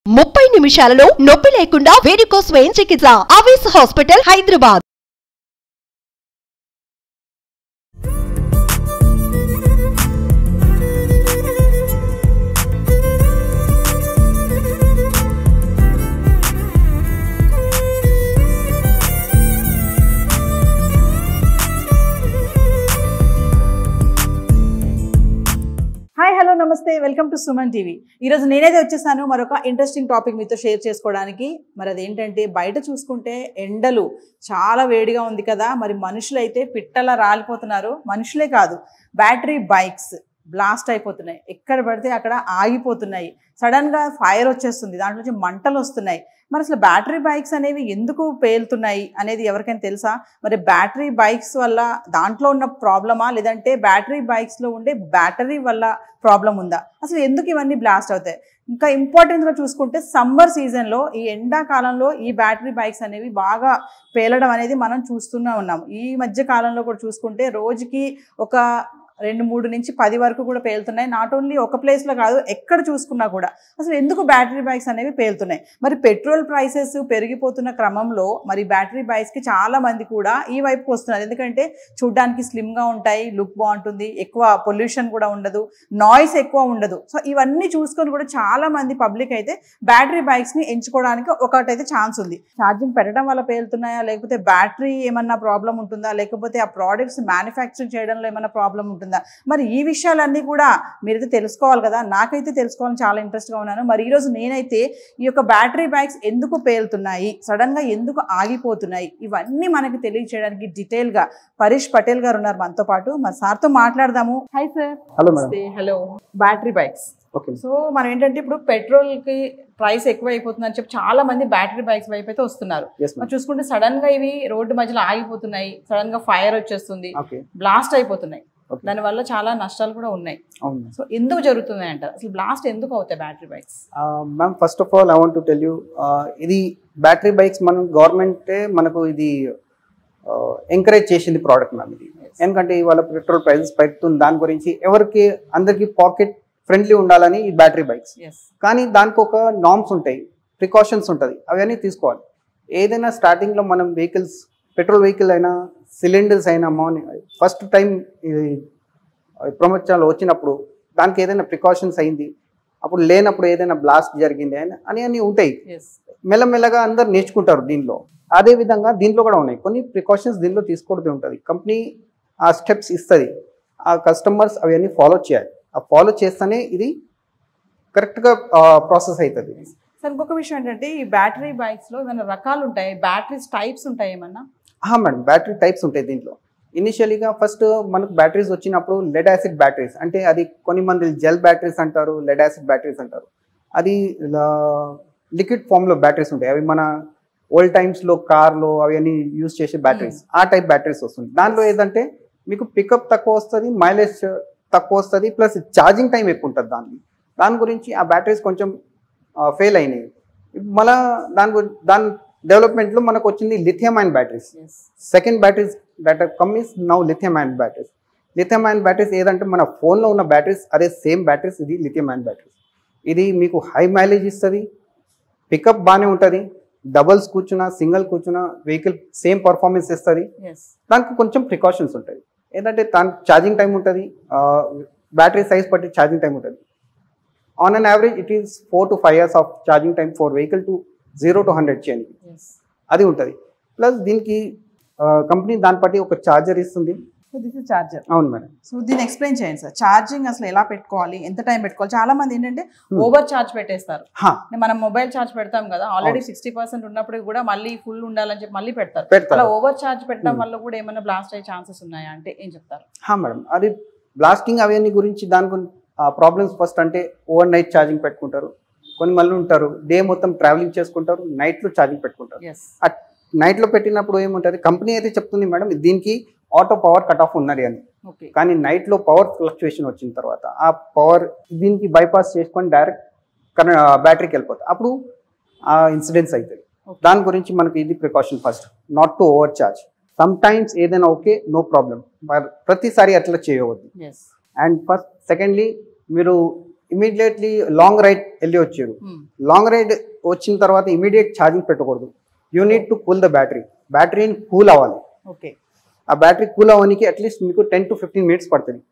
30 నిమిషాలలో నొప్పి లేకుండా వేడికోస్ స్వయం చికిత్స ఆవేశ హాస్పిటల్ హైదరాబాద్. హాయ్ హలో నమస్తే వెల్కమ్ టు సుమన్ టీవీ. ఈరోజు నేనైతే వచ్చేసాను మరొక ఇంట్రెస్టింగ్ టాపిక్ మీతో షేర్ చేసుకోవడానికి. మరి అదేంటంటే బయట చూసుకుంటే ఎండలు చాలా వేడిగా ఉంది కదా, మరి మనుషులైతే పిట్టలా రాలిపోతున్నారు. మనుషులే కాదు, బ్యాటరీ బైక్స్ బ్లాస్ట్ అయిపోతున్నాయి, ఎక్కడ పడితే అక్కడ ఆగిపోతున్నాయి, సడన్గా ఫైర్ వచ్చేస్తుంది, దాంట్లో నుంచి మంటలు వస్తున్నాయి. మరి అసలు బ్యాటరీ బైక్స్ అనేవి ఎందుకు పేలుతున్నాయి అనేది ఎవరికైనా తెలుసా? మరి బ్యాటరీ బైక్స్ వల్ల దాంట్లో ఉన్న ప్రాబ్లమా, లేదంటే బ్యాటరీ బైక్స్లో ఉండే బ్యాటరీ వల్ల ప్రాబ్లం ఉందా? అసలు ఎందుకు ఇవన్నీ బ్లాస్ట్ అవుతాయి? ఇంకా ఇంపార్టెంట్గా చూసుకుంటే సమ్మర్ సీజన్లో ఈ ఎండాకాలంలో ఈ బ్యాటరీ బైక్స్ అనేవి బాగా పేలడం అనేది మనం చూస్తూనే ఉన్నాము. ఈ మధ్య కాలంలో కూడా చూసుకుంటే రోజుకి ఒక 2-3 నుంచి 10 వరకు కూడా పేలుతున్నాయి. నాట్ ఓన్లీ ఒక ప్లేస్లో కాదు, ఎక్కడ చూసుకున్నా కూడా. అసలు ఎందుకు బ్యాటరీ బైక్స్ అనేవి పేలుతున్నాయి? మరి పెట్రోల్ ప్రైసెస్ పెరిగిపోతున్న క్రమంలో మరి బ్యాటరీ బైక్స్కి చాలా మంది కూడా ఈ వైపుకి వస్తున్నారు. ఎందుకంటే చూడ్డానికి స్లిమ్గా ఉంటాయి, లుక్ బాగుంటుంది, ఎక్కువ పొల్యూషన్ కూడా ఉండదు, నాయిస్ ఎక్కువ ఉండదు. సో ఇవన్నీ చూసుకొని కూడా చాలా మంది పబ్లిక్ అయితే బ్యాటరీ బైక్స్ని ఎంచుకోవడానికి ఒకటైతే ఛాన్స్ ఉంది. ఛార్జింగ్ పెట్టడం వల్ల పేలుతున్నాయా, లేకపోతే బ్యాటరీ ఏమన్నా ప్రాబ్లం ఉంటుందా, లేకపోతే ఆ ప్రోడక్ట్స్ మ్యానుఫ్యాక్చర్ చేయడంలో ఏమన్నా ప్రాబ్లం ఉంటుందా? మరి ఈ విషయాలన్నీ కూడా మీరైతే తెలుసుకోవాలి కదా. నాకైతే తెలుసుకోవాలని చాలా ఇంట్రెస్ట్గా ఉన్నాను. మరి ఈరోజు నేనైతే ఈ యొక్క బ్యాటరీ బైక్స్ ఎందుకు పేలుతున్నాయి, సడన్గా ఎందుకు ఆగిపోతున్నాయి, ఇవన్నీ మనకి తెలియజేయడానికి డీటెయిల్గా పరీష్ పటేల్ గారు ఉన్నారు మనతో పాటు. మరి సార్తో మాట్లాడదాము. Hi sir. Hello madam. Hello. Battery bikes, so మనం ఏంటంటే ఇప్పుడు పెట్రోల్కి ప్రైస్ ఎక్కువ అయిపోతుందని చెప్పి చాలా మంది బ్యాటరీ బైక్స్ వైపు అయితే వస్తున్నారు. మరి చూసుకుంటే సడన్ గా ఇవి రోడ్డు మధ్యలో ఆగిపోతున్నాయి, సడన్ గా ఫైర్ వచ్చేస్తుంది, బ్లాస్ట్ అయిపోతున్నాయి, దానివల్ల చాలా నష్టాలు కూడా ఉన్నాయి. సో ఎందుకు జరుగుతున్నాయి అంటారు? అసలు బ్లాస్ట్ ఎందుకు అవుతాయి battery bikes? Ma'am, first of all I want to tell you, ఇది బ్యాటరీ బైక్స్ మనం గవర్నమెంటే మనకు ఇది ఎంకరేజ్ చేసింది ప్రోడక్ట్ మ్యామ్. ఇది ఎందుకంటే ఇవాళ పెట్రోల్ ప్రైసెస్ పెరుగుతుంది, దాని గురించి ఎవరికి అందరికి పాకెట్ ఫ్రెండ్లీ ఉండాలని ఈ బ్యాటరీ బైక్స్. కానీ దానికి ఒక నార్మ్స్ ఉంటాయి, ప్రికాషన్స్ ఉంటుంది, అవన్నీ తీసుకోవాలి. ఏదైనా స్టార్టింగ్లో మనం వెహికల్స్, పెట్రోల్ వెహికల్ అయినా సిలిండర్స్ అయినా ఫస్ట్ టైం ప్రపంచంలో వచ్చినప్పుడు దానికి ఏదైనా ప్రికాషన్స్ అయింది, అప్పుడు లేనప్పుడు ఏదైనా బ్లాస్ట్ జరిగింది అని ఉంటాయి. మెల్లమెల్లగా అందరు నేర్చుకుంటారు దీనిలో. అదేవిధంగా దీంట్లో కూడా ఉన్నాయి కొన్ని ప్రికాషన్స్, దీనిలో తీసుకోవడం ఉంటుంది. కంపెనీ ఆ స్టెప్స్ ఇస్తుంది, ఆ కస్టమర్స్ అవన్నీ ఫాలో చేయాలి. ఆ ఫాలో చేస్తేనే ఇది కరెక్ట్గా ప్రాసెస్ అవుతుంది. సార్ ఇంకొక విషయం ఏంటంటే ఈ బ్యాటరీ బైక్స్లో ఏమైనా రకాలు ఉంటాయి, బ్యాటరీస్ టైప్స్ ఉంటాయి ఏమన్నా? మేడం, బ్యాటరీ టైప్స్ ఉంటాయి దీంట్లో. ఇనిషియలీగా ఫస్ట్ మనకు బ్యాటరీస్ వచ్చినప్పుడు లెడ్ యాసిడ్ బ్యాటరీస్, అంటే అది కొన్ని మంది జెల్ బ్యాటరీస్ అంటారు, లెడ్ యాసిడ్ బ్యాటరీస్ అంటారు. అది లిక్విడ్ ఫామ్లో బ్యాటరీస్ ఉంటాయి. అవి మన ఓల్డ్ టైమ్స్లో కార్లో అవన్నీ యూజ్ చేసే బ్యాటరీస్, ఆ టైప్ బ్యాటరీస్ వస్తుంది. దాంట్లో ఏదంటే మీకు పికప్ తక్కువ వస్తుంది, మైలేజ్ తక్కువ వస్తుంది, ప్లస్ ఛార్జింగ్ టైం ఎక్కువ ఉంటుంది. దాని గురించి ఆ బ్యాటరీస్ కొంచెం ఫెయిల్ అయినాయి. మళ్ళీ దాని డెవలప్మెంట్లో మనకు వచ్చింది lithium అయన్ batteries. Second batteries that come is now lithium అయన్ batteries. Lithium అయన్ batteries ఏదంటే మన ఫోన్లో ఉన్న బ్యాటరీస్ అదే సేమ్ బ్యాటరీస్, ఇది లిథియం అయన్ బ్యాటరీస్. ఇది మీకు హై మైలేజ్ ఇస్తుంది, పికప్ బాగానే ఉంటుంది, డబల్స్ కూర్చున్నా సింగిల్ కూర్చున్నా వెహికల్ సేమ్ పర్ఫార్మెన్స్ ఇస్తుంది. దానికి కొంచెం ప్రికాషన్స్ ఉంటాయి. ఏంటంటే దానికి ఛార్జింగ్ టైం ఉంటుంది, బ్యాటరీ సైజ్ బట్టి ఛార్జింగ్ టైం ఉంటుంది. On an average it is 4 to 5 years of charging time for vehicle to 0 to 100 చేయడానికి అది ఉంటుంది. ప్లస్ దీనికి కంపెనీ దాని బట్టి ఒక ఛార్జర్ ఇస్తుంది. So this is charger. అవును మేడం. సో దీన్ని ఎక్స్ప్లెయిన్ చేయండి సార్. ఛార్జింగ్ అసలు ఎలా పెట్టుకోవాలి, ఎంత టైం పెట్టుకోవాలి? చాలా మంది ఏంటంటే ఓవర్ ఛార్జ్ పెట్టేస్తారు. మనం మొబైల్ ఛార్జ్ పెడతాం కదా, ఆల్రెడీ 60% ఉన్నప్పుడు కూడా మళ్ళీ ఫుల్ ఉండాలని చెప్పి మళ్ళీ పెడతారు. అలా ఓవర్ ఛార్జ్ పెట్టడం వల్ల కూడా ఏమైనా బ్లాస్ట్ అయ్యే ఛాన్సెస్ ఉన్నాయా అంటే ఏం చెప్తారు? మేడం, అది బ్లాస్టింగ్ అవన్నీ గురించి దాని గురించి ప్రాబ్లమ్స్ ఫస్ట్ అంటే ఓవర్ నైట్ ఛార్జింగ్ పెట్టుకుంటారు. కొన్ని మళ్ళీ ఉంటారు డే మొత్తం ట్రావెలింగ్ చేసుకుంటారు, నైట్లో ఛార్జింగ్ పెట్టుకుంటారు. ఆ నైట్లో పెట్టినప్పుడు ఏముంటుంది, కంపెనీ అయితే చెప్తుంది మేడం దీనికి ఆటో పవర్ కట్ ఆఫ్ ఉన్నది అని. కానీ నైట్లో పవర్ ఫ్లక్చుయేషన్ వచ్చిన తర్వాత ఆ పవర్ దీనికి బైపాస్ చేసుకొని డైరెక్ట్ బ్యాటరీకి వెళ్ళిపోతుంది, అప్పుడు ఆ ఇన్సిడెంట్స్ అవుతాయి. దాని గురించి మనకి ఇది precaution first, not to over charge. Some times ఏదైనా ఓకే, నో ప్రాబ్లం, ప్రతిసారి అట్లా చేయవద్దు. అండ్ ఫస్ట్ సెకండ్లీ మీరు ఇమీడియట్లీ లాంగ్ రైడ్ వెళ్ళి వచ్చారు. లాంగ్ రైడ్ వచ్చిన తర్వాత ఇమీడియట్ ఛార్జింగ్ పెట్టకూడదు. You need to cool the బ్యాటరీని కూల్ అవ్వాలి. ఓకే, ఆ బ్యాటరీ కూల్ అవ్వడానికి అట్లీస్ట్ మీకు 10 to 15 minutes పడుతుంది.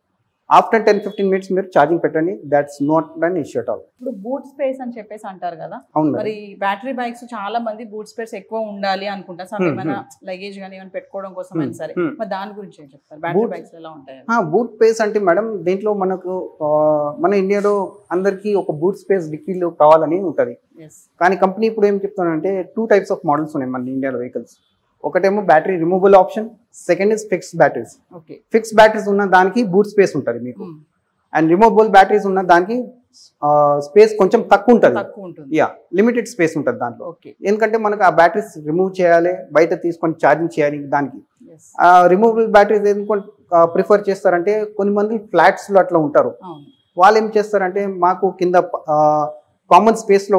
ఆఫ్టర్ 10-15 minutes మీరు ఛార్జింగ్ పెట్టండి. That's not an issue at all. ఇప్పుడు బూట్ స్పేస్ అని చెప్పేసి అంటారు కదా, అవును మరి బ్యాటరీ బైక్స్ చాలా మంది బూట్ స్పేస్ ఎక్కువ ఉండాలి అనుకుంటారు. సో ఏమైనా లగేజ్ కానీ ఏమైనా పెట్టుకోవడం కోసం అయినా సరే, మరి దాని గురించి ఏం చెప్తారు? బ్యాటరీ బైక్స్ ఎలా ఉంటాయి? బూట్ స్పేస్ అంటే మేడం దీంట్లో మనకు మన ఇండియాలో అందరికీ ఒక బూట్ స్పేస్ డిక్కీలో కావాలని ఉంటుంది. కానీ కంపెనీ ఇప్పుడు ఏం చెప్తానంటే 2 types ఆఫ్ మోడల్స్ ఉన్నాయి మన ఇండియాలో వెహికల్స్. ఒకటేమో battery removable option, second is fixed batteries. Fixed batteries ఉన్న దానికి బూట్ స్పేస్ ఉంటుంది మీకు, అండ్ రిమూవబుల్ బ్యాటరీస్ ఉన్న దానికి స్పేస్ కొంచెం తక్కువ ఉంటుంది. యా, లిమిటెడ్ స్పేస్ ఉంటుంది దాంట్లో. ఎందుకంటే మనకు ఆ బ్యాటరీస్ రిమూవ్ చేయాలి, బయట తీసుకొని ఛార్జింగ్ చేయాలి. దానికి రిమూవబుల్ బ్యాటరీస్ ఎందుకు ప్రిఫర్ చేస్తారంటే కొన్ని మంది ఫ్లాట్స్ లో అట్లా ఉంటారు. వాళ్ళు ఏం చేస్తారంటే మాకు కింద కామన్ స్పేస్ లో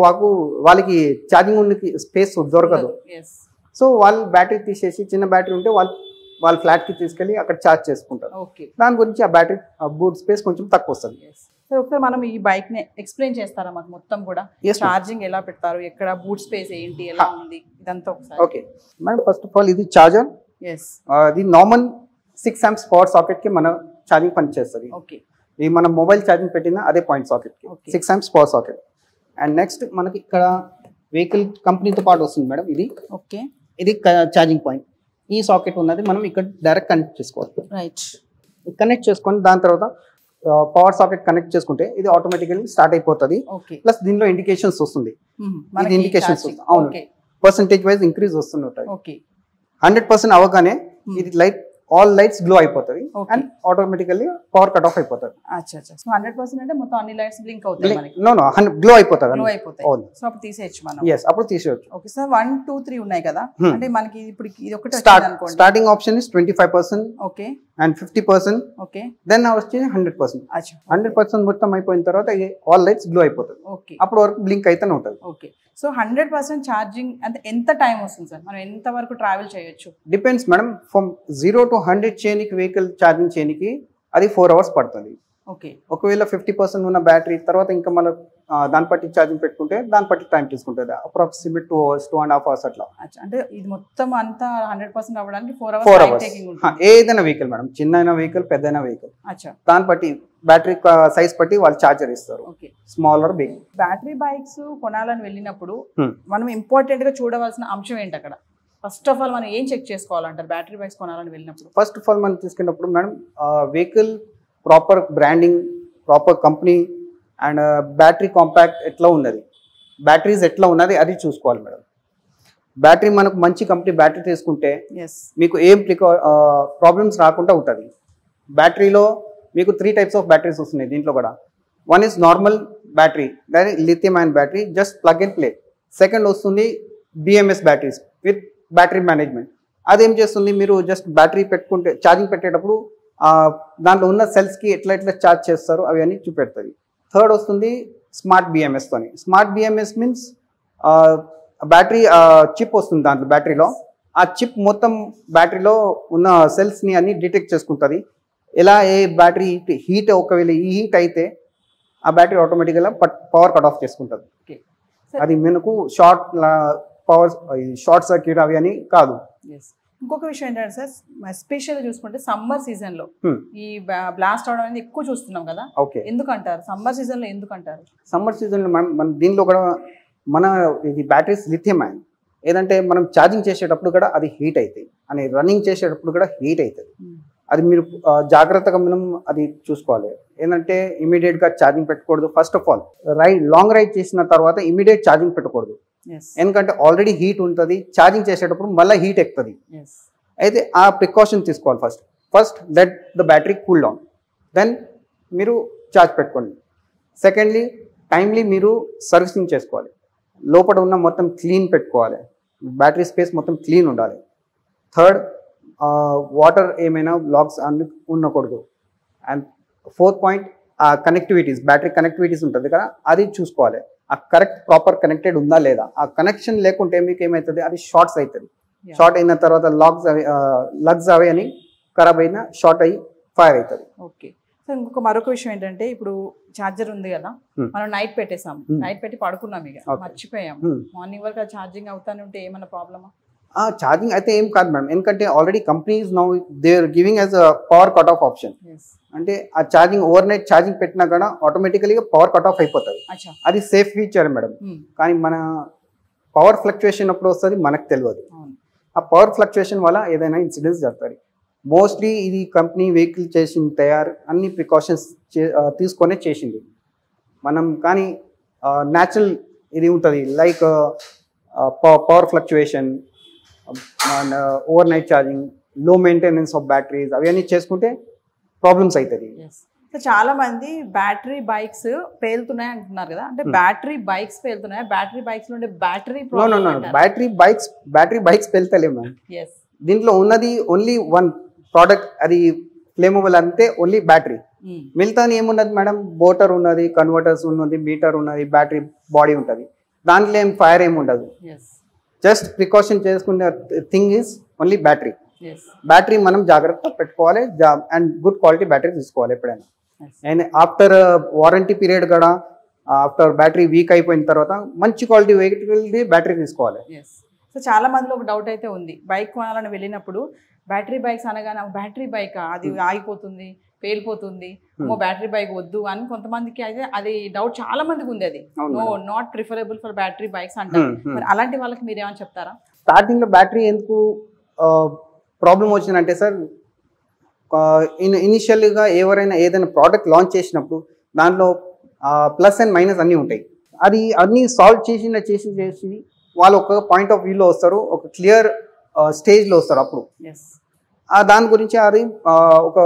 వాళ్ళకి ఛార్జింగ్ స్పేస్ దొరకదు. సో వాళ్ళు బ్యాటరీ తీసేసి చిన్న బ్యాటరీ ఉంటే వాళ్ళ ఫ్లాట్ కి తీసుకెళ్లి అక్కడ ఛార్జ్ చేసుకుంటారు. దాని గురించి ఆ బ్యాటరీ బూట్ స్పేస్ కొంచెం తక్కువ వస్తుంది. ఒకసారి మనం ఈ బైక్ ని ఎక్స్ప్లెయిన్ చేస్తారా మాకు మొత్తం కూడా? ఛార్జింగ్ ఎలా పెడతారు, ఎక్కడ బూట్ స్పేస్ ఏంటి, ఎలా ఉంది ఇదంతా ఒకసారి. Okay madam, first of all ఇది చార్జర్. ఇది నార్మల్ 6 amps పవర్ సాకెట్ కి మన ఛార్జింగ్ పని చేస్తుంది. ఇది మన మొబైల్ ఛార్జింగ్ పెట్టిన అదే పాయింట్ సాకెట్ కి 6 amps power socket. And next మనకి ఇక్కడ వెహికల్ కంపెనీతో పాటు వస్తుంది మేడం ఇది. ఓకే, ఇది ఛార్జింగ్ పాయింట్. ఈ సాకెట్ ఉన్నది మనం ఇక్కడ డైరెక్ట్ కనెక్ట్ చేసుకోవాలి. రైట్, కనెక్ట్ చేసుకొని దాని తర్వాత పవర్ సాకెట్ కనెక్ట్ చేసుకుంటే ఇది ఆటోమేటికల్లీ స్టార్ట్ అయిపోతుంది. ప్లస్ దీనిలో ఇండికేషన్స్ వస్తుంది. ఇది ఇండికేషన్స్ అవును, పర్సెంటేజ్ వైజ్ ఇంక్రీజ్ వస్తుంటాయి. 100% అవగానే ఇది లైట్ ఆల్ లైట్స్ గ్లో అయిపోతుంది and automatically power cut of అయిపోతుంది. 100% అంటే మొత్తం అన్ని లైట్స్ బ్లింక్ అవుతాయి మనకి? నో గ్లో అయిపోతుంది. సో అప్పుడు తీసేయచ్చు మనం? yes, అప్పుడు తీసేయచ్చు. ఓకే సార్, 1, 2, 3 ఉన్నాయి కదా, అంటే మనకి ఇప్పుడు ఇది ఒకటి అనుకోండి. Starting option is 25%. Okay, and 50%. Okay, then వచ్చి 100%. 100% మొత్తం అయిపోయిన తర్వాత ఆల్ లైట్స్ గ్లో అయిపోతుంది. ఓకే, అప్పుడు వరకు బ్లింక్ అయితేనే ఉంటుంది. ఓకే, సో 100% ఛార్జింగ్ అంటే ఎంత టైం వస్తుంది సార్? మనం ఎంత వరకు ట్రావెల్ చేయొచ్చు? డిపెండ్స్ మేడం, ఫ్రమ్ 0 to 100 చేయనికి వెహికల్ ఛార్జింగ్ చేయనికి అది 4 hours పడుతుంది. ఓకే, ఒకవేళ 50% ఉన్న బ్యాటరీ తర్వాత ఇంకా మళ్ళీ దాన్ని బట్టి ఛార్జింగ్ పెట్టుకుంటే దాన్ని బట్టి టైం తీసుకుంటుంది. అప్రాక్సిమేట్ 2 hours, 2.5 hours అట్లా. అంటే ఇది మొత్తం అంతా 100% అవ్వడానికి 4 hours. ఏదైనా వెహికల్ మేడం, చిన్న వెహికల్ పెద్దైనా వెహికల్, దాన్ని బట్టి బ్యాటరీ సైజ్ బట్టి వాళ్ళు ఛార్జర్ ఇస్తారు, స్మాలర్ బిగ్. బ్యాటరీ బైక్స్ కొనాలని వెళ్ళినప్పుడు మనం ఇంపార్టెంట్ గా చూడవలసిన అంశం ఏంటి అక్కడ? ఫస్ట్ ఆఫ్ ఆల్ మనం ఏం చెక్ చేసుకోవాలంటారు బ్యాటరీ బైక్స్ కొనాలని వెళ్ళినప్పుడు? ఫస్ట్ ఆఫ్ ఆల్ మనం తీసుకున్నప్పుడు madam vehicle proper branding, proper company and battery compact ఎట్లా ఉన్నది, బ్యాటరీస్ ఎట్లా ఉన్నది అది చూసుకోవాలి మేడం. బ్యాటరీ మనకు మంచి కంపెనీ బ్యాటరీ తీసుకుంటే మీకు ఏం ప్రాబ్లమ్స్ రాకుండా ఉంటుంది. బ్యాటరీలో మీకు 3 types ఆఫ్ బ్యాటరీస్ వస్తున్నాయి దీంట్లో కూడా. వన్ ఇస్ నార్మల్ బ్యాటరీ, దాని lithium అయన్ battery, just plug and play. Second వస్తుంది BMS batteries with battery management. అదేం చేస్తుంది, మీరు జస్ట్ బ్యాటరీ పెట్టుకుంటే ఛార్జింగ్ పెట్టేటప్పుడు దాంట్లో ఉన్న సెల్స్కి ఎట్లా ఛార్జ్ చేస్తారు అవి అన్నీ చూపెడుతుంది. థర్డ్ వస్తుంది స్మార్ట్ BMS తోని. Smart BMS means battery chip వస్తుంది దాంట్లో బ్యాటరీలో. ఆ చిప్ మొత్తం బ్యాటరీలో ఉన్న సెల్స్ని అన్ని డిటెక్ట్ చేసుకుంటుంది. ఎలా ఏ బ్యాటరీ హీట్, ఒకవేళ ఈ హీట్ అయితే ఆ బ్యాటరీ ఆటోమేటిక్గా పవర్ కట్ ఆఫ్ చేసుకుంటుంది. అది మనకు షార్ట్ సర్క్యూట్ అవి అని కాదు. ఇంకొక విషయం ఏంటంటే సార్, ఎస్పెషల్ చూసుకుంటే సమ్మర్ సీజన్ లో ఈ బ్లాస్ట్ అవడం అనేది ఎక్కువ చూస్తున్నాం కదా, ఎందుకంటారు? సమ్మర్ సీజన్ లో ఎందుకంటారు? సమ్మర్ సీజన్ లో మన దీనిలో కూడా మన ఇది బ్యాటరీస్ లిథియం అయన్, ఏదంటే మనం ఛార్జింగ్ చేసేటప్పుడు కూడా అది హీట్ అవుతాయి, అని రన్నింగ్ చేసేటప్పుడు కూడా హీట్ అవుతుంది. అది మీరు జాగ్రత్తగా మనం అది చూసుకోవాలి. ఏంటంటే ఇమీడియట్గా ఛార్జింగ్ పెట్టకూడదు. First of all long ride చేసిన తర్వాత ఇమీడియట్ ఛార్జింగ్ పెట్టకూడదు, ఎందుకంటే ఆల్రెడీ హీట్ ఉంటుంది. ఛార్జింగ్ చేసేటప్పుడు మళ్ళీ హీట్ ఎక్కుతుంది. అయితే ఆ ప్రికాషన్ తీసుకోవాలి. First let the battery cool down, then మీరు ఛార్జ్ పెట్టుకోండి. సెకండ్లీ టైమ్లీ మీరు సర్వీసింగ్ చేసుకోవాలి. లోపల ఉన్న మొత్తం క్లీన్ పెట్టుకోవాలి, బ్యాటరీ స్పేస్ మొత్తం క్లీన్ ఉండాలి. థర్డ్, వాటర్ ఏమైనా బ్లాక్స్ అన్ని ఉండకూడదు. And 4th point, connectivities, battery connectivities ఉంటుంది కదా, అది చూసుకోవాలి. ఆ కరెక్ట్ ప్రాపర్ కనెక్టెడ్ ఉందా లేదా. ఆ కనెక్షన్ లేకుంటే మీకు ఏమవుతుంది, అది షార్ట్స్ అవుతుంది. షార్ట్ అయిన తర్వాత లగ్స్ అవి అని ఖరాబ్ అయిన షార్ట్ అయ్యి ఫైర్ అవుతుంది. ఓకే, సో సో ఇంకొక మరొక విషయం ఏంటంటే ఇప్పుడు ఛార్జర్ ఉంది కదా, మనం నైట్ పెట్టేసాం, నైట్ పెట్టి పడుకున్నాం, ఇక మర్చిపోయాం, మార్నింగ్ వరకు అది ఛార్జింగ్ అవుతానే ఉంటే ఏమన్నా ప్రాబ్లమా? ఛార్జింగ్ అయితే ఏం కాదు మేడం, ఎందుకంటే already companies now they are giving as a power cut off option. అంటే ఆ ఛార్జింగ్ ఓవర్ నైట్ ఛార్జింగ్ పెట్టినా కూడా ఆటోమేటికలీగా పవర్ కట్ ఆఫ్ అయిపోతుంది. అది సేఫ్ ఫీచర్ మేడం. కానీ మన పవర్ ఫ్లక్చుయేషన్ అప్పుడు వస్తుంది మనకు తెలియదు. ఆ పవర్ ఫ్లక్చుయేషన్ వల్ల ఏదైనా ఇన్సిడెంట్స్ జరుగుతాయి. మోస్ట్లీ ఇది కంపెనీ వెహికల్ చేసింది తయారు, అన్ని ప్రికాషన్స్ తీసుకొనే చేసింది మనం. కానీ న్యాచురల్ ఇది ఉంటుంది, like power fluctuation, over night charging, లో మెయింటెనెన్స్ ఆఫ్ బ్యాటరీస్, అవన్నీ చేసుకుంటే ప్రాబ్లమ్స్ అవుతుంది. సో చాలా మంది బ్యాటరీ బైక్స్ పేలుతున్నాయి అంటున్నారు కదా, అంటే బ్యాటరీ బైక్స్ పేలుతున్నాయి, బ్యాటరీ బైక్స్ నుండి బ్యాటరీ బ్యాటరీ బైక్స్ పేలుతలేవు మ్యామ్. దీంట్లో ఉన్నది ఓన్లీ వన్ ప్రోడక్ట్, అది ఫ్లేమబుల్ అంతే, ఓన్లీ బ్యాటరీ. మిగతా ఏమున్నది మేడం, మోటార్ ఉన్నది, కన్వర్టర్స్ ఉన్నది, మీటర్ ఉన్నది, బ్యాటరీ బాడీ ఉంటుంది, దాంట్లో ఏం ఫైర్ ఏమి ఉండదు. జస్ట్ ప్రికాషన్ చేసుకునే thing is only battery. Battery మనం జాగ్రత్త పెట్టుకోవాలి అండ్ గుడ్ క్వాలిటీ బ్యాటరీ తీసుకోవాలి ఎప్పుడైనా. అండ్ ఆఫ్టర్ వారంటీ పీరియడ్ కూడా, ఆఫ్టర్ బ్యాటరీ వీక్ అయిపోయిన తర్వాత మంచి క్వాలిటీ వెహికల్ బ్యాటరీ తీసుకోవాలి. సో చాలా మందిలో ఒక డౌట్ అయితే ఉంది, బైక్ కొనాలని వెళ్ళినప్పుడు బ్యాటరీ బైక్స్ అనగానే బ్యాటరీ బైక్ అది ఆగిపోతుంది, పేలిపోతుంది, బ్యాటరీ బైక్ వద్దు అని కొంతమందికి అయితే అది డౌట్ చాలా మందికి ఉంది. అది no not preferable for battery bikes అంటారు. మరి అలాంటి వాళ్ళకి మీరు ఏమని చెప్తారా? స్టార్టింగ్ లో బ్యాటరీ ఎందుకు ప్రాబ్లం వచ్చిందంటే సార్, ఇనిషియల్గా ఎవరైనా ఏదైనా ప్రోడక్ట్ లాంచ్ చేసినప్పుడు దాంట్లో ప్లస్ అండ్ మైనస్ అన్నీ ఉంటాయి. అది అన్నీ సాల్వ్ చేసి వాళ్ళు ఒక పాయింట్ ఆఫ్ వ్యూలో వస్తారు, ఒక క్లియర్ స్టేజ్లో వస్తారు. అప్పుడు దాని గురించి అది ఒక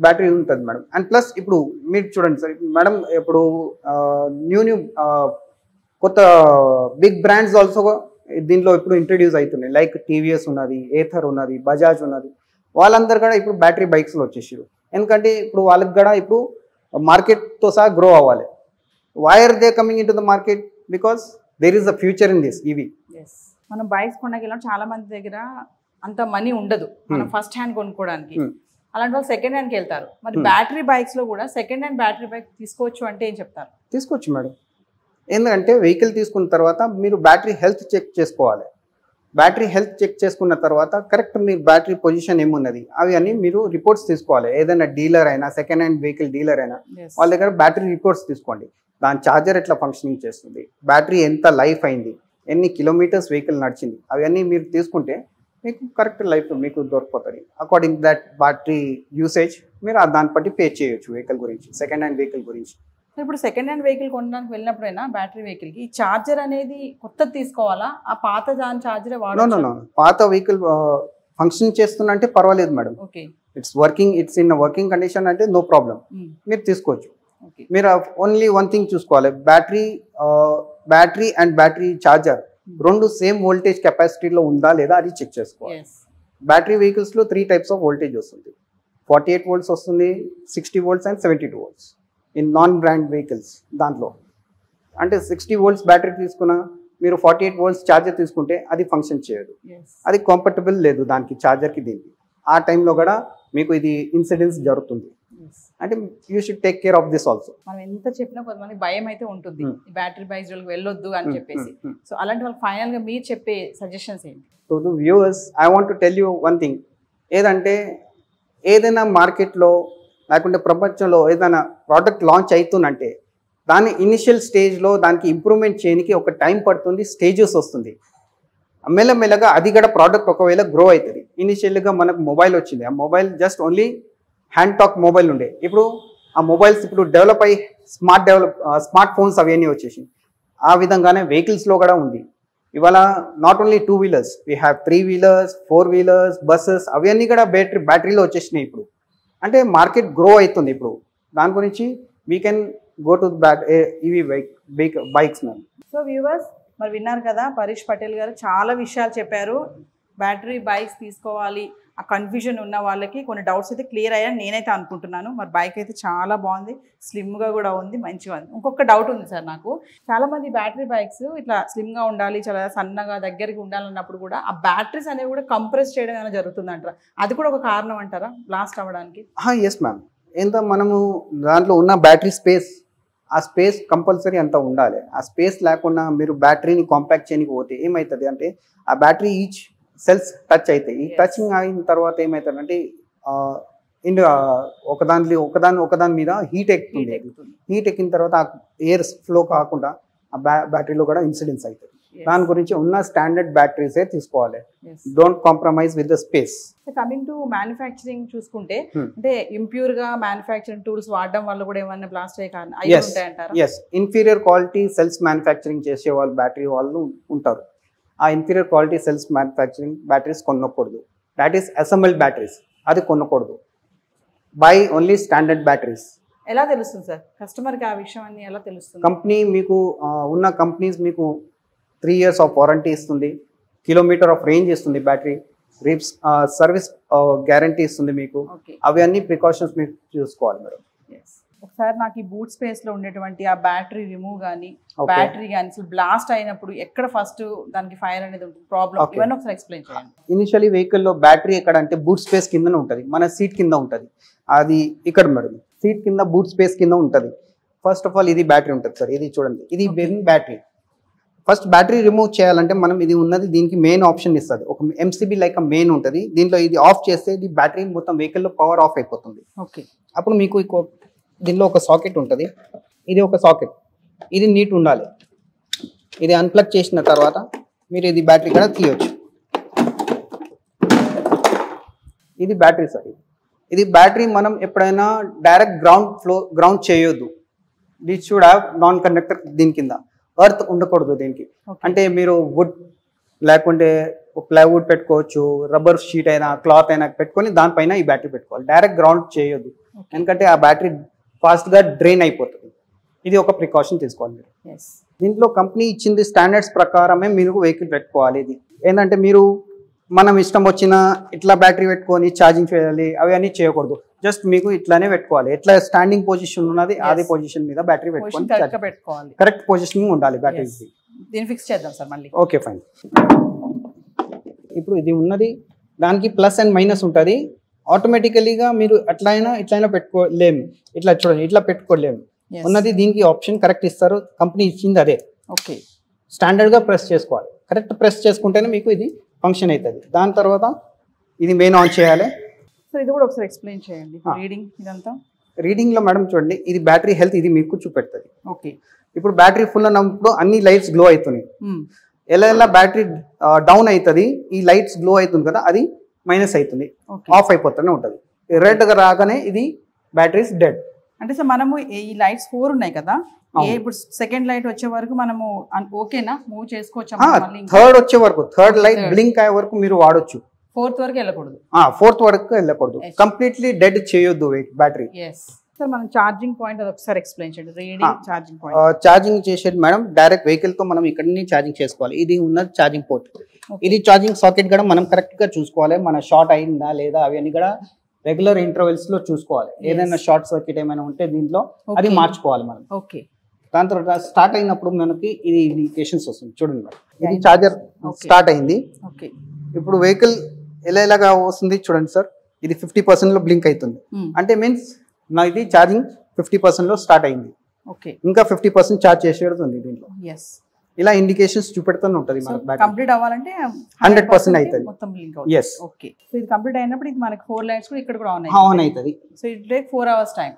బ్యాటరీ ఉంటుంది మేడం. అండ్ ప్లస్ ఇప్పుడు మీరు చూడండి సార్ మేడం, ఇప్పుడు న్యూ కొత్త బిగ్ బ్రాండ్స్ ఆల్సో దీంట్లో ఇప్పుడు ఇంట్రడ్యూస్ అవుతున్నాయి. లైక్ టీవీఎస్ ఉన్నది, ఏథర్ ఉన్నది, బజాజ్ ఉన్నది, వాళ్ళందరూ కూడా ఇప్పుడు బ్యాటరీ బైక్స్లో వచ్చేసారు. ఎందుకంటే ఇప్పుడు వాళ్ళకి కూడా ఇప్పుడు మార్కెట్తో సహా గ్రో అవ్వాలి. Why are they coming in to the market? Because there is a future in this EV. మనం బైక్స్ కొనగలం, చాలా మంది దగ్గర అంత మనీ ఉండదు మనం ఫస్ట్ హ్యాండ్ కొనుక్కోవడానికి. అలాంటి వాళ్ళు సెకండ్ హ్యాండ్కి వెళ్తారు. మరి బ్యాటరీ బైక్స్ లో కూడా సెకండ్ హ్యాండ్ బ్యాటరీ బైక్ తీసుకోవచ్చు అంటే ఏం చెప్తారు? తీసుకోవచ్చు మేడం. ఎందుకంటే వెహికల్ తీసుకున్న తర్వాత మీరు బ్యాటరీ హెల్త్ చెక్ చేసుకోవాలి. బ్యాటరీ హెల్త్ చెక్ చేసుకున్న తర్వాత కరెక్ట్ మీరు బ్యాటరీ పొజిషన్ ఏమున్నది అవి అన్ని మీరు రిపోర్ట్స్ తీసుకోవాలి. ఏదైనా డీలర్ అయినా, సెకండ్ హ్యాండ్ వెహికల్ డీలర్ అయినా, వాళ్ళ దగ్గర బ్యాటరీ రిపోర్ట్స్ తీసుకోండి. దాని ఛార్జర్ ఎట్లా ఫంక్షనింగ్ చేస్తుంది, బ్యాటరీ ఎంత లైఫ్ అయింది, ఎన్ని కిలోమీటర్స్ వెహికల్ నడిచింది, అవన్నీ మీరు తీసుకుంటే మీకు కరెక్ట్ లైఫ్ మీకు దొరికిపోతుంది. అకార్డింగ్ దట్ బ్యాటరీ యూసేజ్ మీరు దాన్ని బట్టి పే చేయొచ్చు వెహికల్ గురించి, సెకండ్ హ్యాండ్ వెహికల్ గురించి. ఇప్పుడు సెకండ్ హ్యాండ్ వెహికల్ కొనడానికి వెళ్ళినప్పుడైనా బ్యాటరీ వెహికల్కి ఈ ఛార్జర్ అనేది కొత్తది తీసుకోవాలా, ఆ పాత దాని ఛార్జరే వాడాలా? పాత వెహికల్ ఫంక్షన్ చేస్తున్నా అంటే పర్వాలేదు madam. Okay, it's working, it's in working condition అంటే నో ప్రాబ్లం, మీరు తీసుకోవచ్చు. మీరు ఓన్లీ వన్ థింగ్ చూసుకోవాలి, బ్యాటరీ అండ్ బ్యాటరీ ఛార్జర్ రెండు సేమ్ వోల్టేజ్ కెపాసిటీలో ఉందా లేదా అది చెక్ చేసుకోవాలి. బ్యాటరీ వెహికల్స్లో 3 types ఆఫ్ వోల్టేజ్ వస్తుంది. 48 volts వస్తుంది, 60 volts and 72 volts in non brand vehicles. దాంట్లో అంటే 60 volts బ్యాటరీ తీసుకున్నా మీరు 48 volts ఛార్జర్ తీసుకుంటే అది ఫంక్షన్ చేయదు, అది కంఫర్టబుల్ లేదు దానికి ఛార్జర్కి దీనికి. ఆ టైంలో కూడా మీకు ఇది ఇన్సిడెంట్స్ జరుగుతుంది. అంటే you should take care of this also. మనం ఎంత చెప్పినా కొంతమంది భయం అయితే ఉంటుంది, బ్యాటరీ బైక్స్ వాళ్ళకి వెళ్ళొద్దు అని చెప్పేసి. సో అలాంటి వాళ్ళకి ఫైనల్ గా మీరు చెప్పే సజెషన్స్ ఏంటి? To the viewers I want to tell you one thing. ఏదంటే ఏదైనా మార్కెట్లో లేకుంటే ప్రపంచంలో ఏదైనా ప్రోడక్ట్ లాంచ్ అవుతుందంటే దాని ఇనిషియల్ స్టేజ్లో దానికి ఇంప్రూవ్మెంట్ చేయడానికి ఒక టైం పడుతుంది, స్టేజెస్ వస్తుంది. మెల్లమెల్లగా అది కూడా ప్రోడక్ట్ ఒకవేళ గ్రో అవుతుంది. ఇనిషియల్గా మనకు మొబైల్ వచ్చింది, ఆ mobile just only hand talk mobile ఉండే. ఇప్పుడు ఆ మొబైల్స్ ఇప్పుడు డెవలప్ అయ్యి స్మార్ట్ ఫోన్స్ అవన్నీ వచ్చేసి ఆ విధంగానే వెహికల్స్లో కూడా ఉంది. ఇవాళ not only 2 wheelers, we have 3 wheelers, 4 wheelers, buses అవన్నీ కూడా బ్యాటరీలో వచ్చేసినాయి ఇప్పుడు. అంటే మార్కెట్ గ్రో అవుతుంది ఇప్పుడు. దాని గురించి వీ కెన్ గో టు ఇవి బైక్స్ మ్యామ్. సో వ్యూవర్స్ మరి విన్నారు కదా, పరీష్ పటేల్ గారు చాలా విషయాలు చెప్పారు. బ్యాటరీ బైక్స్ తీసుకోవాలి, ఆ కన్ఫ్యూజన్ ఉన్న వాళ్ళకి కొన్ని డౌట్స్ అయితే క్లియర్ అయ్యాయని నేనైతే అనుకుంటున్నాను. మరి బైక్ అయితే చాలా బాగుంది, స్లిమ్గా కూడా ఉంది, మంచిగా ఉంది. ఇంకొక డౌట్ ఉంది సార్ నాకు, చాలామంది బ్యాటరీ బైక్స్ ఇట్లా స్లిమ్గా ఉండాలి, చాలా సన్నగా దగ్గరికి ఉండాలన్నప్పుడు కూడా ఆ బ్యాటరీస్ అనేవి కూడా కంప్రెస్ చేయడం ఏమైనా జరుగుతుంది అంటారా? అది కూడా ఒక కారణం అంటారా బ్లాస్ట్ అవ్వడానికి? Yes ma'am. ఎంత మనము దాంట్లో ఉన్న బ్యాటరీ స్పేస్, ఆ స్పేస్ కంపల్సరీ అంత ఉండాలి. ఆ స్పేస్ లేకుండా మీరు బ్యాటరీని కాంపాక్ట్ చేయడానికి పోతే ఏమవుతుంది అంటే ఆ బ్యాటరీ ఈచ్ సెల్స్ టచ్ అవుతాయి. ఈ టచింగ్ అయిన తర్వాత ఏమవుతుంది అంటే ఒకదాని మీద హీట్ ఎక్కుతుంది. హీట్ ఎక్కిన తర్వాత ఆ ఎయిర్ ఫ్లో కాకుండా ఆ బ్యాటరీలో కూడా ఇన్సిడెంట్స్ అవుతాయి. దాని గురించి ఉన్న స్టాండర్డ్ బ్యాటరీసే తీసుకోవాలి. Don't compromise with the space. Coming to manufacturing చూసుకుంటే అంటే ఇంప్యూర్ గా మ్యానుఫ్యాక్చరింగ్ టూల్స్ వాడడం వల్ల కూడా ఏమన్నా బ్లాస్ట్ అయ్యే కారణం అయి ఉంటాయంటారా? Yes, inferior quality cells manufacturing చేసే వాళ్ళు బ్యాటరీ వాళ్ళు ఉంటారు. ఆ inferior quality cells manufacturing batteries కొనకూడదు. దాట్ ఈస్ అసెంబుల్డ్ బ్యాటరీస్, అది కొనకూడదు. Buy only standard batteries. ఎలా తెలుస్తుంది సార్ కస్టమర్కి ఆ విషయం అన్ని ఎలా తెలుస్తుంది? కంపెనీ మీకు ఉన్న కంపెనీస్ మీకు 3 years ఆఫ్ వారంటీ ఇస్తుంది, కిలోమీటర్ ఆఫ్ రేంజ్ ఇస్తుంది, బ్యాటరీ సర్వీస్ గ్యారంటీ ఇస్తుంది మీకు. అవి అన్ని ప్రికాషన్స్ మీరు చూసుకోవాలి మేడం. ఒకసారి నాకు ఈ బూట్ స్పేస్ లో ఉండేటువంటి ఆ బ్యాటరీ రిమూవ్ కానీ బ్యాటరీ కానీ అసలు బ్లాస్ట్ అయినప్పుడు ఎక్కడ ఫస్ట్ దానికి ఫైర్ అనేది ఉంటుంది, ప్రాబ్లం ఇవన్నీ ఒకసారి ఎక్స్ప్లెయిన్ చేయండి. ఇనిషియలీ వెహికల్లో బ్యాటరీ ఎక్కడ అంటే బూట్ స్పేస్ కిందనే ఉంటుంది, మన సీట్ కింద ఉంటుంది. అది ఇక్కడ మేడం సీట్ కింద బూట్ స్పేస్ కింద ఉంటుంది. ఫస్ట్ ఆఫ్ ఆల్ ఇది బ్యాటరీ ఉంటుంది సార్, ఇది చూడండి, ఇది బ్యాటరీ. ఫస్ట్ బ్యాటరీ రిమూవ్ చేయాలంటే మనం ఇది ఉన్నది దీనికి మెయిన్ ఆప్షన్ ఇస్తుంది, ఒక ఎంసీబీ లైక్ మెయిన్ ఉంటుంది. దీంట్లో ఇది ఆఫ్ చేస్తే ఇది బ్యాటరీ మొత్తం వెహికల్లో పవర్ ఆఫ్ అయిపోతుంది. ఓకే, అప్పుడు మీకు దీనిలో ఒక సాకెట్ ఉంటుంది, ఇది ఒక సాకెట్, ఇది నీట్ ఉండాలి. ఇది అన్ప్లగ్ చేసిన తర్వాత మీరు ఇది బ్యాటరీ కూడా తీయవచ్చు. ఇది బ్యాటరీ సార్. ఇది బ్యాటరీ మనం ఎప్పుడైనా డైరెక్ట్ గ్రౌండ్ చేయొద్దు. This should have non conductor దీని కింద. ఎర్త్ ఉండకూడదు దీనికి. అంటే మీరు వుడ్ లేకుంటే ప్లైవుడ్ పెట్టుకోవచ్చు, రబ్బర్ షీట్ అయినా క్లాత్ అయినా పెట్టుకొని దానిపైన ఈ బ్యాటరీ పెట్టుకోవాలి. డైరెక్ట్ గ్రౌండ్ చేయొద్దు, ఎందుకంటే ఆ బ్యాటరీ ఫాస్ట్గా డ్రైన్ అయిపోతుంది. ఇది ఒక ప్రికాషన్ తీసుకోవాలి మీరు. దీంట్లో కంపెనీ ఇచ్చింది స్టాండర్డ్స్ ప్రకారమే మీరు వెహికల్ పెట్టుకోవాలి. ఇది ఏంటంటే మీరు మనం ఇష్టం వచ్చిన ఇట్లా బ్యాటరీ పెట్టుకొని ఛార్జింగ్ చేయాలి అవి అన్నీ చేయకూడదు. జస్ట్ మీకు ఇట్లానే పెట్టుకోవాలి. ఎట్లా స్టాండింగ్ పొజిషన్ ఉన్నది అదే పొజిషన్ మీద బ్యాటరీ పెట్టుకొని పెట్టుకోవాలి. కరెక్ట్ పొజిషనింగ్ ఉండాలి బ్యాటరీ. దీన్ని ఫిక్స్ చేద్దాం సార్ మళ్ళీ. Okay fine. ఇప్పుడు ఇది ఉన్నది, దానికి ప్లస్ అండ్ మైనస్ ఉంటుంది. ఆటోమేటికలీగా మీరు ఇట్లయినా పెట్టుకోలేము. ఇట్లా చూడండి, ఇట్లా పెట్టుకోలేము ఉన్నది. దీనికి ఆప్షన్ కరెక్ట్ ఇస్తారు, కంపెనీ ఇచ్చింది అదే. ఓకే, స్టాండర్డ్గా ప్రెస్ చేసుకోవాలి. కరెక్ట్ ప్రెస్ చేసుకుంటేనే మీకు ఇది ఫంక్షన్ అవుతుంది. దాని తర్వాత ఇది మెయిన్ ఆన్ చేయాలి. సో ఇది కూడా ఒకసారి ఎక్స్ప్లెయిన్ చేయండి. రీడింగ్ ఇదంతా రీడింగ్లో మేడం చూడండి, ఇది బ్యాటరీ హెల్త్, ఇది మీకు చూపెడుతుంది. ఓకే, ఇప్పుడు బ్యాటరీ ఫుల్ అన్నప్పుడు అన్ని లైట్స్ గ్లో అవుతున్నాయి. ఎలా బ్యాటరీ డౌన్ అవుతుంది, ఈ లైట్స్ గ్లో అవుతుంది కదా, అది మైనస్ అవుతుంది, ఆఫ్ అయిపోతూనే ఉంటుంది. రెడ్గా రాగానే ఇది బ్యాటరీస్ డెడ్. అంటే సార్ మనము ఈ లైట్స్ 4 ఉన్నాయి కదా, ఇప్పుడు సెకండ్ లైట్ వచ్చే వరకు మనము ఓకేనా మూవ్ చేసుకోవచ్చు? థర్డ్ వచ్చే వరకు, థర్డ్ లైట్ బ్లింక్ అయ్యే వరకు మీరు వాడొచ్చు. 4th వరకు వెళ్ళకూడదు. 4th వరకు వెళ్ళకూడదు. కంప్లీట్లీ డెడ్ చేయొద్దు బ్యాటరీ. సార్ మనం ఛార్జింగ్ పాయింట్ అది ఒకసారి ఎక్స్ప్లెయిన్ చేయండి. Reading charging point. ఛార్జింగ్ చేసేది మేడం డైరెక్ట్ వెహికల్ తో మనం ఇక్కడ ఛార్జింగ్ చేసుకోవాలి. ఇది ఉన్న ఛార్జింగ్ పోర్ట్. ఇది ఛార్జింగ్ సాకెట్ కూడా మనం కరెక్ట్ గా చూసుకోవాలి. మన షార్ట్ అయిందా లేదా అవన్నీ కూడా రెగ్యులర్ ఇంటర్వెల్స్ లో చూసుకోవాలి. ఏదైనా షార్ట్ సర్క్యూట్ ఏమైనా ఉంటే దీంట్లో అది మార్చుకోవాలి మనం. ఓకే, దాని తర్వాత స్టార్ట్ అయినప్పుడు మనకి ఇది ఇండికేషన్స్ వస్తుంది చూడండి మేడం. ఇది చార్జర్ స్టార్ట్ అయింది. ఓకే, ఇప్పుడు వెహికల్ ఎలాగా వస్తుంది చూడండి సార్. ఇది 50% లో బ్లింక్ అవుతుంది. అంటే మీన్స్ నా ఇది ఛార్జింగ్ 50% లో స్టార్ట్ అయింది. ఓకే, ఇంకా 50% ఛార్జ్ చేసేది దీంట్లో. ఇలా ఇండికేషన్స్ చూపెడుతూనే ఉంటుంది. కంప్లీట్ అవ్వాలంటే 100% అవుతుంది మొత్తం బ్లింక్ అవుతుంది. ఎస్. ఓకే, సో ఇది కంప్లీట్ అయినప్పుడు ఇది మనకి 4 లైట్స్ కూడా ఇక్కడ కూడా ఆన్ అవుతుంది. So it take 4 hours time.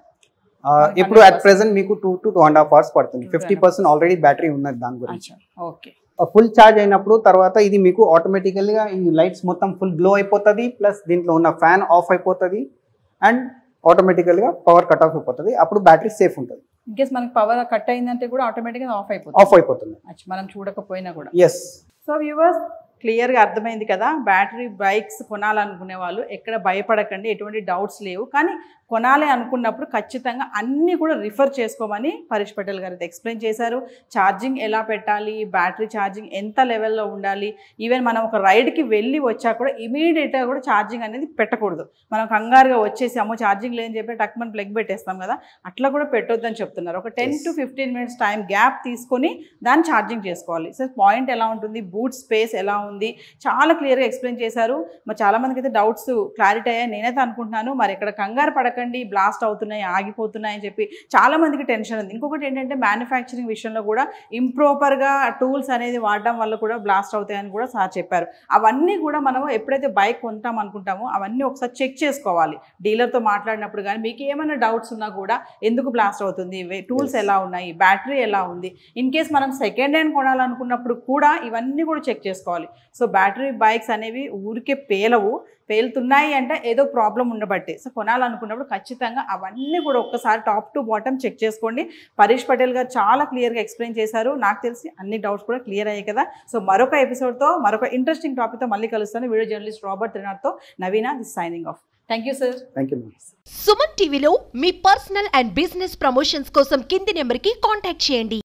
ఇప్పుడు అట్ ప్రెసెంట్ మీకు 2 to 2.5 hours పడుతుంది. 50% ఆల్రెడీ బ్యాటరీ ఉన్నది దాని గురించి. ఓకే, ఫుల్ ఛార్జ్ అయినప్పుడు తర్వాత ఇది మీకు ఆటోమేటికల్గా ఈ లైట్స్ మొత్తం ఫుల్ గ్లో అయిపోతుంది. ప్లస్ దీంట్లో ఉన్న ఫ్యాన్ ఆఫ్ అయిపోతుంది అండ్ ఆటోమేటికల్గా పవర్ కట్ ఆఫ్ అయిపోతుంది. అప్పుడు బ్యాటరీ సేఫ్ ఉంటుంది. ఇన్ కేస్ మనకి పవర్ కట్ అయిందంటే కూడా ఆటోమేటిక్గా ఆఫ్ అయిపోతుంది మనం చూడకపోయినా కూడా. ఎస్. సో వ్యూవర్స్ క్లియర్గా అర్థమైంది కదా. బ్యాటరీ బైక్స్ కొనాలనుకునే వాళ్ళు ఎక్కడ భయపడకండి, ఎటువంటి డౌట్స్ లేవు. కానీ కొనాలి అనుకున్నప్పుడు ఖచ్చితంగా అన్నీ కూడా రిఫర్ చేసుకోమని పరేష్ పటేల్ గారు ఎక్స్ప్లెయిన్ చేశారు. ఛార్జింగ్ ఎలా పెట్టాలి, బ్యాటరీ ఛార్జింగ్ ఎంత లెవెల్లో ఉండాలి, ఈవెన్ మనం ఒక రైడ్కి వెళ్ళి వచ్చా కూడా ఇమీడియట్గా కూడా ఛార్జింగ్ అనేది పెట్టకూడదు. మనం కంగారుగా వచ్చేసి అమ్మో ఛార్జింగ్ లేదని చెప్పి టక్మని ప్లగ్ పెట్టేస్తాం కదా, అట్లా కూడా పెట్టొద్దని చెప్తున్నారు. ఒక 10 to 15 minutes టైం గ్యాప్ తీసుకొని దాన్ని ఛార్జింగ్ చేసుకోవాలి. సో పాయింట్ ఎలా ఉంటుంది, బూట్ స్పేస్ ఎలా ఉంది, చాలా క్లియర్గా ఎక్స్ప్లెయిన్ చేశారు. మరి చాలామందికి అయితే డౌట్స్ క్లారిటీ అయ్యాయి నేనైతే అనుకుంటున్నాను. మరి ఇక్కడ కంగారు పడకండి, పెట్టకండి, బ్లాస్ట్ అవుతున్నాయి, ఆగిపోతున్నాయి అని చెప్పి చాలా మందికి టెన్షన్ ఉంది. ఇంకొకటి ఏంటంటే మ్యానుఫ్యాక్చరింగ్ విషయంలో కూడా ఇంప్రాపర్గా టూల్స్ అనేది వాడడం వల్ల కూడా బ్లాస్ట్ అవుతాయని కూడా సార్ చెప్పారు. అవన్నీ కూడా మనం ఎప్పుడైతే బైక్ కొంటాం అనుకుంటామో అవన్నీ ఒకసారి చెక్ చేసుకోవాలి. డీలర్తో మాట్లాడినప్పుడు కానీ మీకు ఏమైనా డౌట్స్ ఉన్నా కూడా ఎందుకు బ్లాస్ట్ అవుతుంది, టూల్స్ ఎలా ఉన్నాయి, బ్యాటరీ ఎలా ఉంది, ఇన్ కేస్ మనం సెకండ్ హ్యాండ్ కొనాలనుకున్నప్పుడు కూడా ఇవన్నీ కూడా చెక్ చేసుకోవాలి. సో బ్యాటరీ బైక్స్ అనేవి ఊరికే పేలుతున్నాయి అంటే ఏదో ప్రాబ్లం ఉండబట్టే. సో కొనాలనుకున్నప్పుడు ఖచ్చితంగా అవన్నీ కూడా ఒక్కసారి టాప్ టు బాటమ్ చెక్ చేసుకోండి. పరేష్ పటేల్ గారు చాలా క్లియర్గా ఎక్స్ప్లెయిన్ చేశారు. నాకు తెలిసి అన్ని డౌట్స్ కూడా క్లియర్ అయ్యాయి కదా. సో మరొక ఎపిసోడ్తో మరొక ఇంట్రెస్టింగ్ టాపిక్తో మళ్ళీ కలుస్తాను. వీడియో జర్నలిస్ట్ రాబర్ట్ త్రినాథ్తో Naveena this signing off. Thank you sir. Thank you. Suman టీవీలో మీ పర్సనల్ అండ్ బిజినెస్ ప్రమోషన్స్ కోసం కింది నెంబర్కి కాంటాక్ట్ చేయండి.